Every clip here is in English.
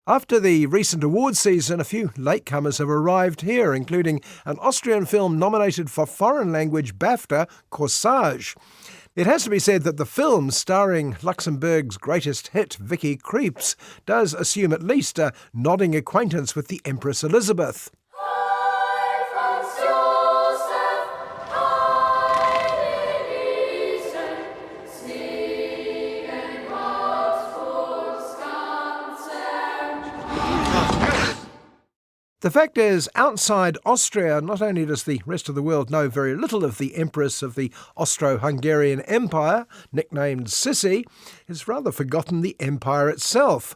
After the recent awards season, a few latecomers have arrived here, including an Austrian film nominated for foreign language BAFTA, Corsage. It has to be said that the film, starring Luxembourg's greatest hit, Vicky Krieps, does assume at least a nodding acquaintance with the Empress Elisabeth. The fact is, outside Austria, not only does the rest of the world know very little of the Empress of the Austro-Hungarian Empire, nicknamed Sissi, it's rather forgotten the empire itself.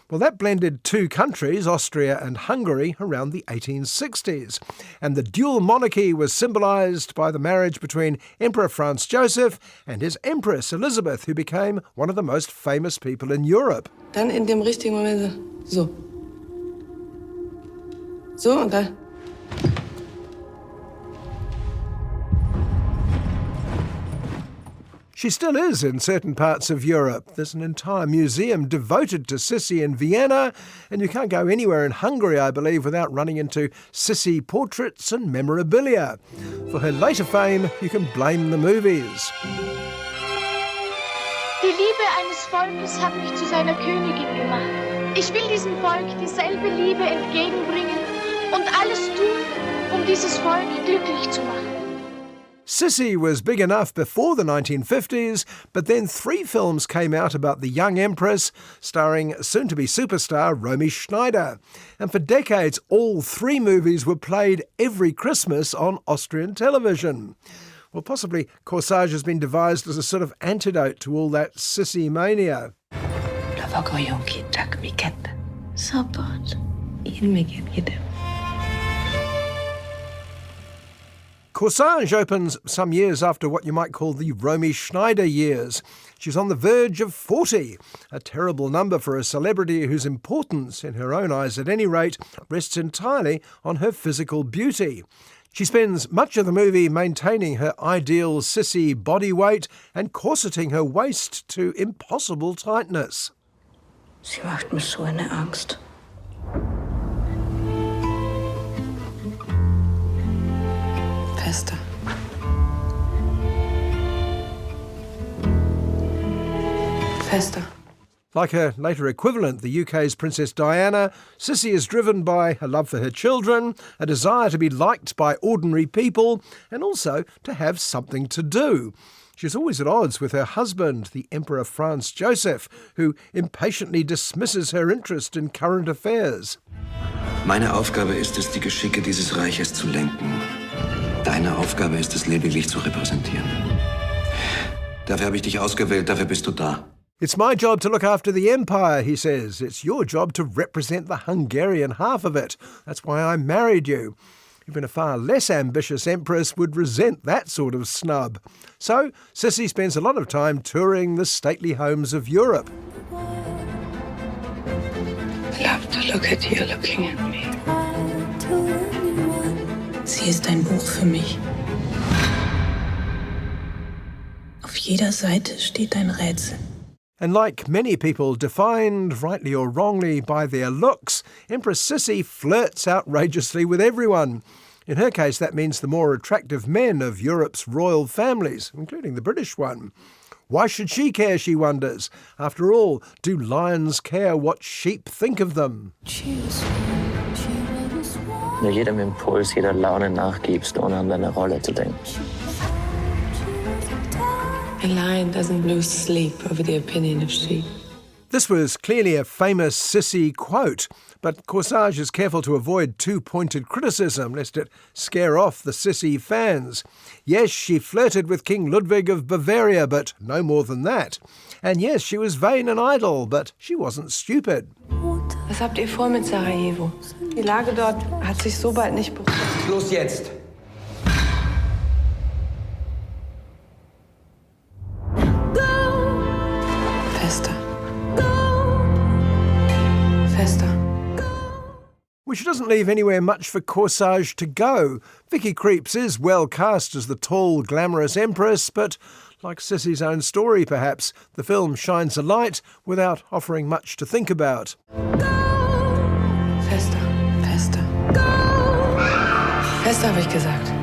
Well, that blended two countries, Austria and Hungary, around the 1860s. And the dual monarchy was symbolised by the marriage between Emperor Franz Joseph and his Empress Elisabeth, who became one of the most famous people in Europe. Dann in dem richtigen Moment so. So, und da. She still is in certain parts of Europe. There's an entire museum devoted to Sissi in Vienna, and you can't go anywhere in Hungary, I believe, without running into Sissi portraits and memorabilia. For her later fame, you can blame the movies. Die Liebe eines Volkes hat mich zu seiner Königin gemacht. Ich will diesem Volk dieselbe Liebe entgegenbringen und alles tun, dieses Volk glücklich zu machen. Sissi was big enough before the 1950s, but then 3 films came out about the young empress, starring soon-to-be superstar Romy Schneider. And for decades, all 3 movies were played every Christmas on Austrian television. Well, possibly Corsage has been devised as a sort of antidote to all that Sissi mania. Corsage opens some years after what you might call the Romy Schneider years. She's on the verge of 40, a terrible number for a celebrity whose importance, in her own eyes at any rate, rests entirely on her physical beauty. She spends much of the movie maintaining her ideal Sissi body weight and corseting her waist to impossible tightness. Sie macht mich so eine Angst. Fester. Fester. Like her later equivalent, the UK's Princess Diana, Sissi is driven by a love for her children, a desire to be liked by ordinary people, and also to have something to do. She's always at odds with her husband, the Emperor Franz Joseph, who impatiently dismisses her interest in current affairs. Meine Aufgabe ist es, die Geschicke dieses Reiches zu lenken. Deine Aufgabe ist es, lediglich zu repräsentieren. Dafür habe ich dich ausgewählt, dafür bist du da. It's my job to look after the empire, he says. It's your job to represent the Hungarian half of it. That's why I married you. Even a far less ambitious empress would resent that sort of snub. So, Sissi spends a lot of time touring the stately homes of Europe. Love to look at you looking at me. Sie ist ein Buch für mich. Auf jeder Seite steht ein Rätsel. And like many people defined, rightly or wrongly, by their looks, Empress Sissi flirts outrageously with everyone. In her case, that means the more attractive men of Europe's royal families, including the British one. Why should she care, she wonders? After all, do lions care what sheep think of them? Nur jedem Impuls, jeder Laune nachgibst, ohne an deine Rolle zu denken. A lion doesn't lose sleep over the opinion of sheep. This was clearly a famous Sissi quote, but Corsage is careful to avoid too pointed criticism, lest it scare off the Sissi fans. Yes, she flirted with King Ludwig of Bavaria, but no more than that. And yes, she was vain and idle, but she wasn't stupid. Was habt ihr vor mit Sarajevo? Die Lage dort hat sich so bald nicht beruhigt. Los jetzt! Fester. Fester. Which doesn't leave anywhere much for Corsage to go. Vicky Krieps is well cast as the tall, glamorous empress, but like Sissi's own story perhaps, the film shines a light without offering much to think about. Go! Schwester, habe ich gesagt.